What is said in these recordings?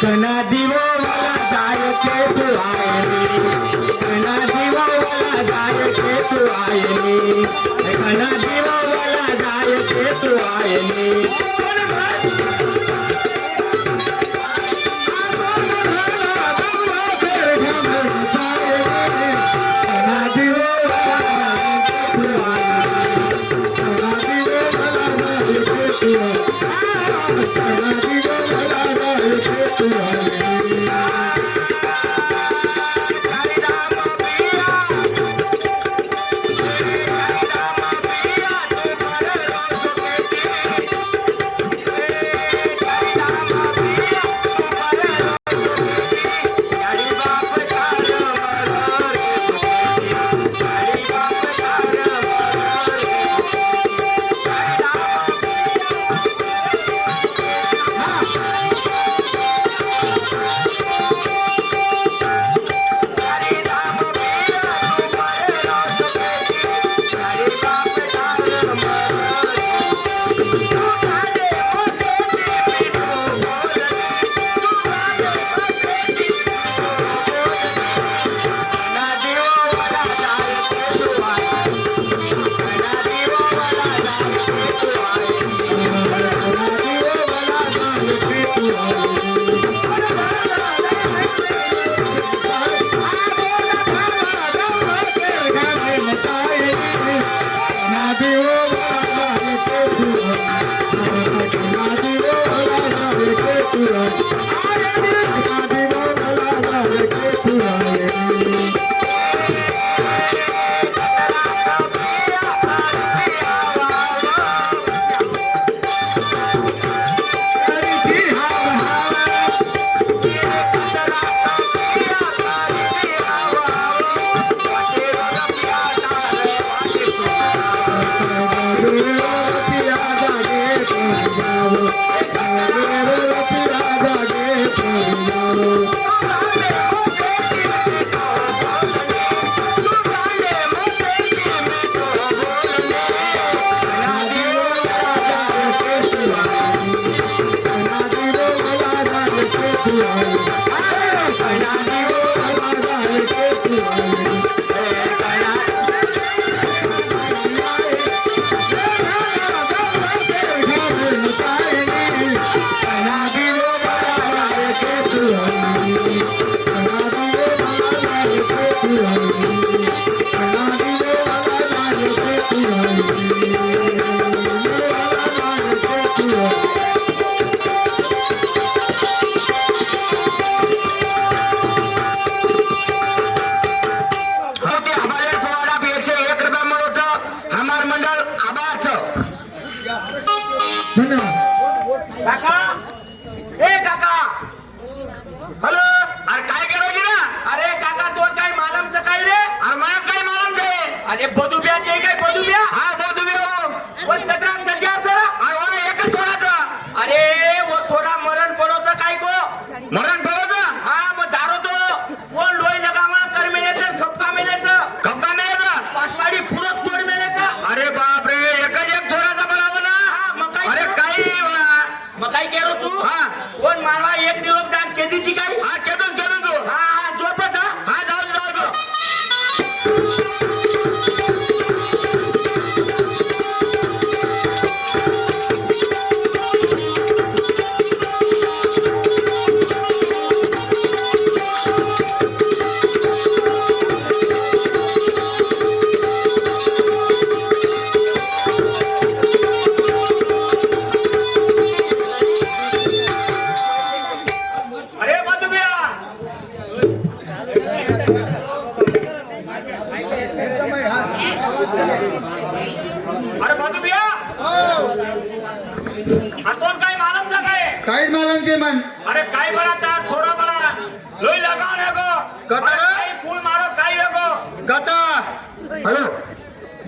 कना दिवो वाला जाय के तू आए कना दिवो वाला जाय के तू आए कना दिवो वाला जाय के तू आए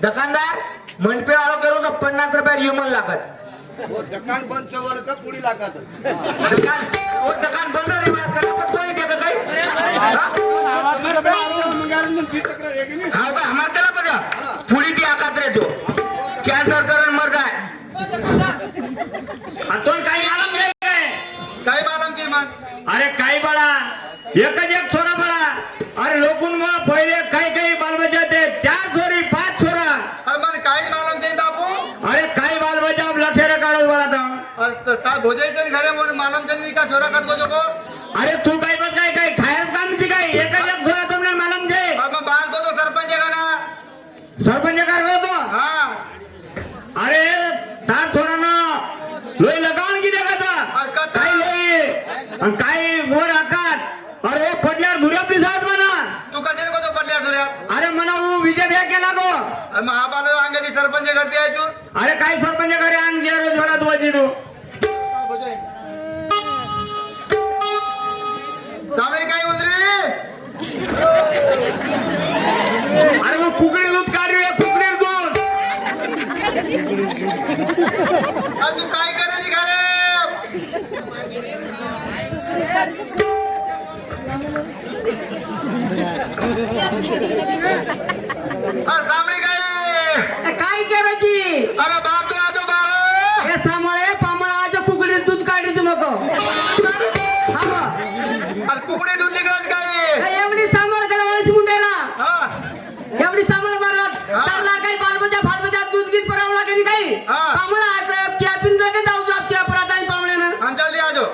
दुकानदार मनपे आलो करो 50 रुपये येमन लागत वो दुकान बंद सवर का कुड़ी लागत दुकान वो दुकान बंद रे मला करा कोणी देत काही मग ती तक्रार आहे की नाही? हाँ का हमारे तरफ बजा पूरी ती आकात जो कैंसर करण मर जाए अतोन काही आलम नाही काय काय बालांची मग अरे काही बाळा एकच एक छोरा बाळा अरे लोकून मग पहिले काही बालबच्चा ते 4 छोरी 5 छोरा अरे मला काय बालांचे बापू अरे काही बालबच्चा अब लक्षेर काढत बाळा अरे काय भोजायचं घरे म्हणून मालमचंद का छोरा काढतो जो को अरे तू काय बस काय ठायच कामची काय एकच एक छोरा तुमने मालम छे अरे मग बाल को तो सरपंच का ना सरपंच कार करतो हाँ अरे तार छोरानं लोई लगावून की देखाचा अरे का काही लोई आणि काही वर आकात अरे वो पडल्यावर घुरी आपली साथ म्हणा तू कशाने बघतो पडल्या सूर्या अरे म्हणा वो विजय द्या केला गो अरे मग हा बाल अंगाची सरपंच करते आहे तू अरे काही सरपंच घरी आणखी रोज वेळा तुझी तू सामने काय मंत्री अरे वो कुकडी दूध काढ रे कुकडी दूध अरे तू काय करायची घरे अरे सामने काय काय करायची अरे बाप तो आजो बाळ हे सांभाळे पामळाच्या कुकडीत दूध काढी तू नको हा अरे कुकडे दूध निघाल काय एवढी सांभाळ करा वळीच मुंडेला हा एवढी सांभाळ मारत हा. त्याला काही बालबजा फालबजा दूध गीत परावला कधी काही हा. पामळाचं क्या पिंजो के जाऊ जाऊ त्या परत आणि पामळ्यानं अंजली आजो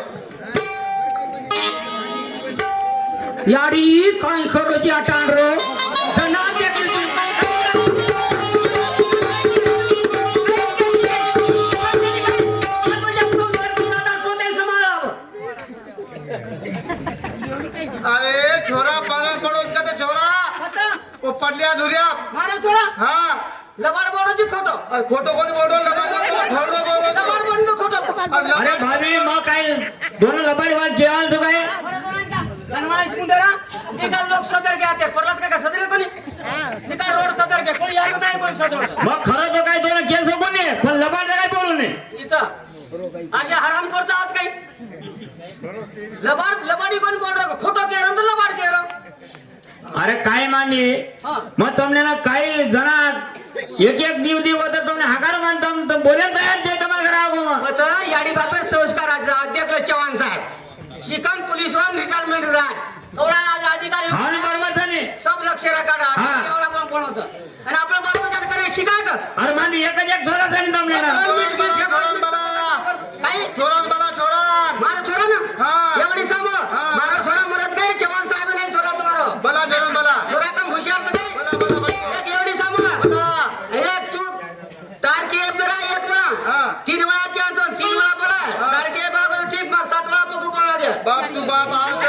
याडी काय खरोची आटांड रो धना अरे छोरा पालन पडोस का ते छोरा वो पडल्या धुऱ्या मारो छोरा हा लबाड बोडोची खोटो अरे खोटो कोणी बोलतो लबाड खोटो बोडो खोटो अरे भाभी मग काय दोन लबाडी वाद जेवाल तो काय लोक सदर के आते परलात का सदर कोणी जिका रोड सदर के कोणी यायचं काय कोणी सदर मग खरं तो काय दोन केस कोणी पण लबाड काय बोलू नये इथं असे हराम करता आहात काही लबाडी कोण बोल रहा खोटो कह रहा तो लबाड कह रहा अरे काय मानी हाँ मग तुमने ना काही जना एक दिव दिव होता तुमने हाकार मानता तुम बोले तयार जे तुम्हाला घरा आगो मग वच याडी बापर संस्कार अध्यक्ष चव्हाण साहेब शिकन पोलीस वान रिटायरमेंट राज एवढा आज अधिकारी हा ना बरोबर झाले सब लक्ष राखा हा. एवढा कोण होतं आणि आपलं बालबजात करे शिकाय का अरे मानी एकच एक छोरा झाली तुमने ना काही छोरान बला छोरान मारो छोरा ना हा. एवढी सांभाळ हा. मारो छोरा मरत काय चव्हाण साहेब नाही छोरा तुम्हारो बला छोरान बला छोरा कम हुशार तर नाही बला बला बला एक एवढी सांभाळ बला एक तू तारकी एक जरा एक हा. वेळा 3 वेळा चार 3 वेळा बोला तारकी एक वेळा ठीक मग 7 वेळा पकू बोला दे बाप तू बाप आव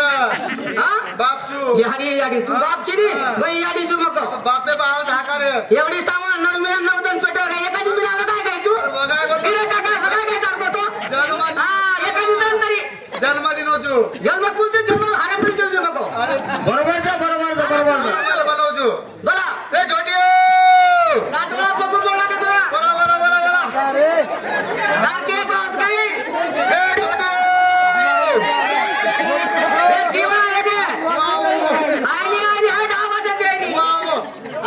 हा बाप तू याडी तू बापची नी बाई याडी तू नको बापे बाव धाकार एवढी सामान 9 मिनिट 9 दिन पेटो काय एका दिवशी काय काय तू बघाय बघ किरे काका बघा काय चालतो तो जन्म हा एका दिवसात तरी जन्मदिन होतो जन्म कुलते जन्म हरपली देऊ नको अरे बरोबर जा बला बला होतो बोला ए छोटी 7 वेळा पकू बोला दे जरा बला बला बला बला तारकी एक वाज काही ए छोटी एक दिवा येते वाव आणि हट आवाज येते वाव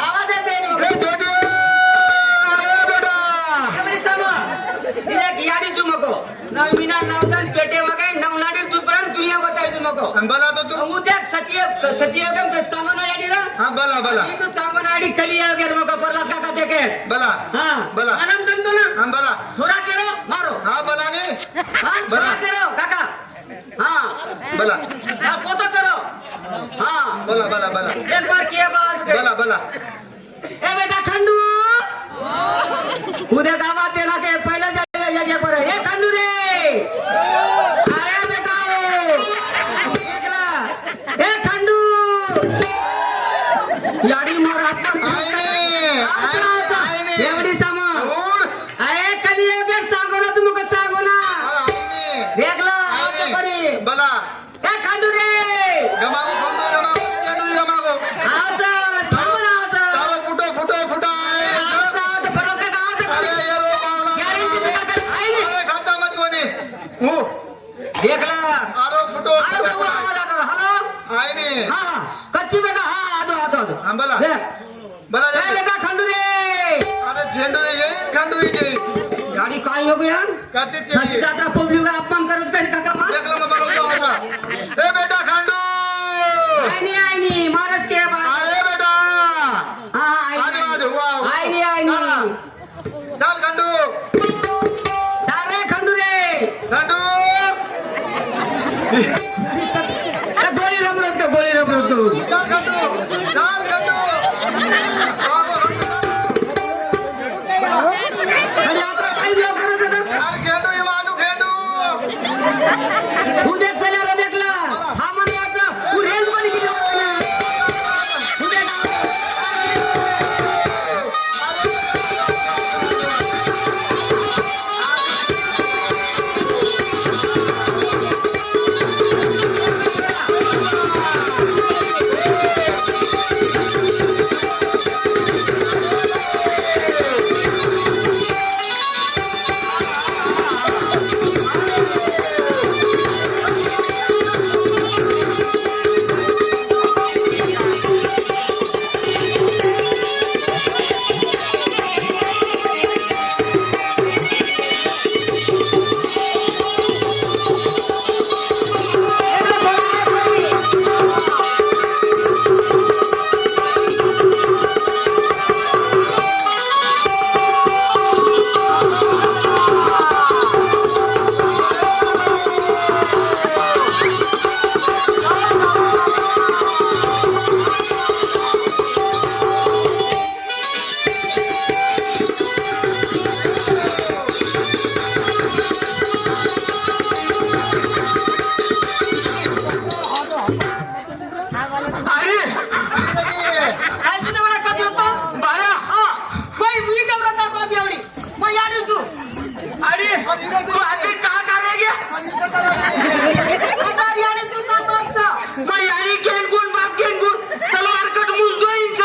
आवाज येते ए छोटी ए बेटा एवढी सामान तिने याडी तू नको 9 मिनिट 9 दिन पेटे मगाय 9 नाडी तू पर्यंत दुनिया बताय तू नको आणि बला तो तू उद्या सतियगम ते चांगला याडी ना हा बला बला तू चांगला याडी कली वगैरे मग परला काका ते के बला हा बला आनंद जंतो ना हा बला थोडा केरो मारो हा बला ने हा थोडा केरो काका हा बला हा फोटो करो हा बला बला बला एक बार किया बात कर बला बला ए बेटा खंडू उद्या गावात त्याला के पहिला जायला पर ए खंडू रे अरे बेटा एकला ए खंडू याडी मार आईने एवढी सामान उड अरे कली वगैरे सांगो ना तू मग सांगो ना आईने देखला आता करी बला ए खंडू रे गमागो खंडो गमागो चेंडू गमागो आता थांब ना आता तारो फुटो फुटो फुटा आता फरक का आता अरे यारो पावला गॅरंटी का आई ने अरे खाता मत कोणी हो देखला आरो फुटो हॅलो आईने हा कच्ची बेटा हा आदो आदो आदो हा बोला हे. बोला काय बेटा खंडुरे अरे झेंडू येईन खंडू येईन गाडी काय हो गया करते सस्ती जात्रा पब्लिक का अपमान करत काय काका मार देखला मग बोलतो आता ए बेटा खंडू आई नी महाराज के बा अरे बेटा हा आजो आजो वाव आई नी चल खंडू रे खंडुरे खंडू गोळी रमरत का गोळी रमरत करू चल खंडू चल खंडू आणि आपण काही ब्लॉक करत होता चल खेंडू ये वाजू खेंडू उद्या चल्याला देखला हा म्हणे आता पुढेल पण गेलो उद्या काय तुझं मला कधी होतं बारा हा बाई मुली जाऊ का बाबी आवडी मग या रे तू अरे तू आधी का करे गे आता या रे तू का बापचा मग यारी घेन गुण बाप घेन गुण तलवार कट मुझ दो इंच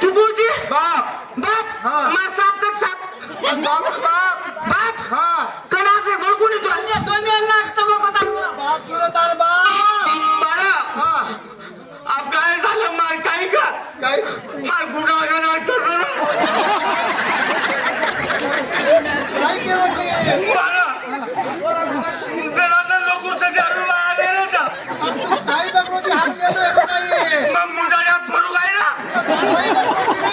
तू गुरुजी बाप बाप हाँ। मा साप कट साप बाप बाप बाप हाँ कना से भडकून येतो दोन मी लाख तबो कथा बाप तुला तार बाप बारा हाँ अब काय झालं मार काय का काय मार गुन्हा करू काय केलं ते बारा घरातल्या लोकांचं दारू आले रे का काय बघू ते हात गेलो काय मग मुजाड्या फरू काय ना काय बघू